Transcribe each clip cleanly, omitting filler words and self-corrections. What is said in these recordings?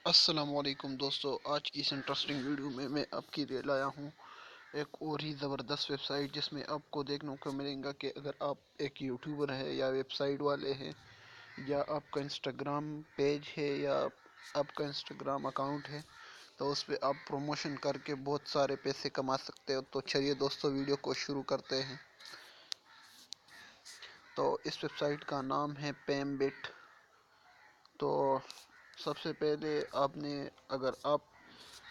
السلام علیکم دوستو، آج کی اس انٹرسٹنگ ویڈیو میں آپ کی لیے لایا ہوں ایک اور ہی زبردست ویب سائٹ، جس میں آپ کو دیکھنے کو ملے گا کہ اگر آپ ایک یوٹیوبر ہے یا ویب سائٹ والے ہیں، یا آپ کا انسٹاگرام پیج ہے یا آپ کا انسٹاگرام اکاؤنٹ ہے، تو اس پہ آپ پروموشن کر کے بہت سارے پیسے کما سکتے ہو۔ تو چلیے دوستو، ویڈیو کو شروع کرتے ہیں۔ تو اس ویب سائٹ کا نام ہے پیم بٹ۔ تو سب سے پہلے اگر آپ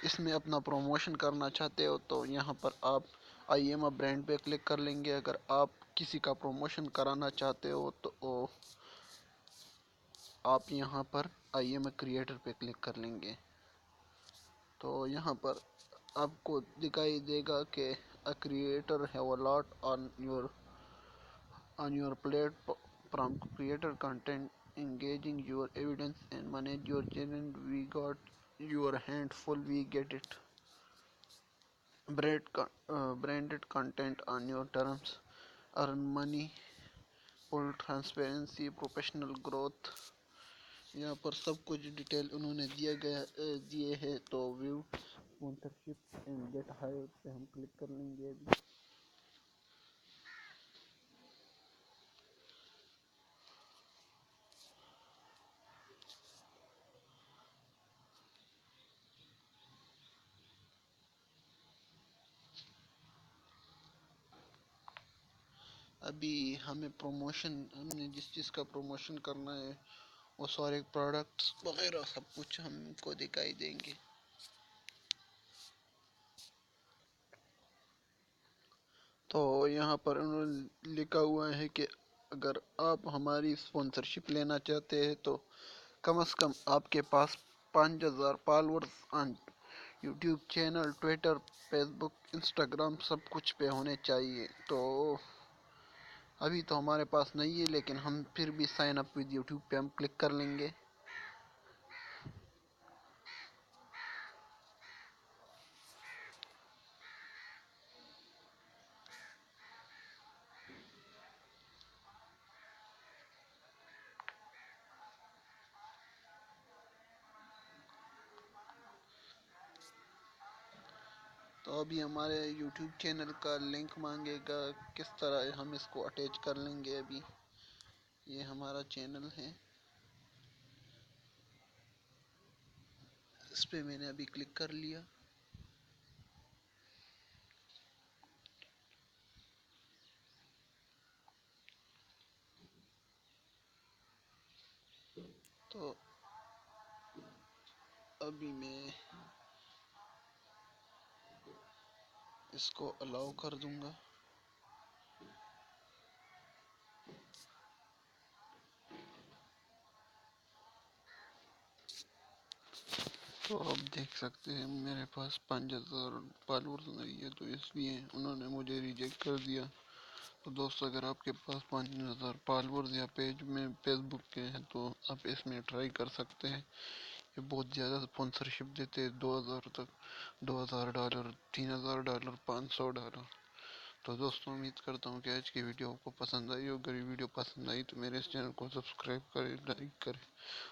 اس میں اپنا پروموشن کرنا چاہتے ہو تو یہاں پر آپ آئی ایم اے برانڈ پہ کلک کر لیں گے۔ اگر آپ کسی کا پروموشن کرانا چاہتے ہو تو آپ یہاں پر آئی ایم اے کریٹر پہ کلک کر لیں گے۔ تو یہاں پر آپ کو دکھائی دے گا کہ a creator have a lot on your platform. Creator content, engaging your evidence and manage your channel. We got your hand full, we get it. Branded content on your terms, earn money, full transparency, professional growth. یہاں پر سب کچھ detail انہوں نے دیے ہے۔ تو view sponsorship and get hire پہ ہم click کر لیں گے ابھی۔ ہمیں ہم نے جس چیز کا پروموشن کرنا ہے وہ سارے پروڈکٹس وغیرہ سب کچھ ہم کو دکھائی دیں گے۔ تو یہاں پر انہوں نے لکھا ہوا ہے کہ اگر آپ ہماری اسپانسرشپ لینا چاہتے ہیں تو کم از کم آپ کے پاس 5000 followers on YouTube channel, Twitter, Facebook, Instagram سب کچھ پہ ہونے چاہیے۔ تو ابھی تو ہمارے پاس نہیں ہے، لیکن ہم پھر بھی سائن اپ ود یوٹیوب پہ ہم کلک کر لیں گے۔ تو ابھی ہمارے یوٹیوب چینل کا لنک مانگے گا، کس طرح ہم اس کو اٹیچ کر لیں گے۔ ابھی یہ ہمارا چینل ہے، اس پہ میں نے ابھی کلک کر لیا۔ تو ابھی میں اس کو الاؤ کر دوں گا۔ تو آپ دیکھ سکتے ہیں میرے پاس 5000 فالورز نہیں ہے، تو اس لیے انہوں نے مجھے ریجیکٹ کر دیا۔ تو دوستو، اگر آپ کے پاس 5000 فالورز یا پیج میں فیس بک کے ہیں تو آپ اس میں ٹرائی کر سکتے ہیں۔ یہ بہت زیادہ اسپانسرشپ دیتے ہیں، $2000 تک، $2000، $3000، $500۔ تو دوستو، امید کرتا ہوں کہ آج کی ویڈیو آپ کو پسند آئی ہو۔ اگر یہ ویڈیو پسند آئی تو میرے اس چینل کو سبسکرائب کریں، لائک کریں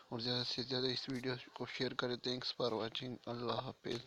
اور زیادہ سے زیادہ اس ویڈیو کو شیئر کریں۔ Thanks for watching. اللہ حافظ۔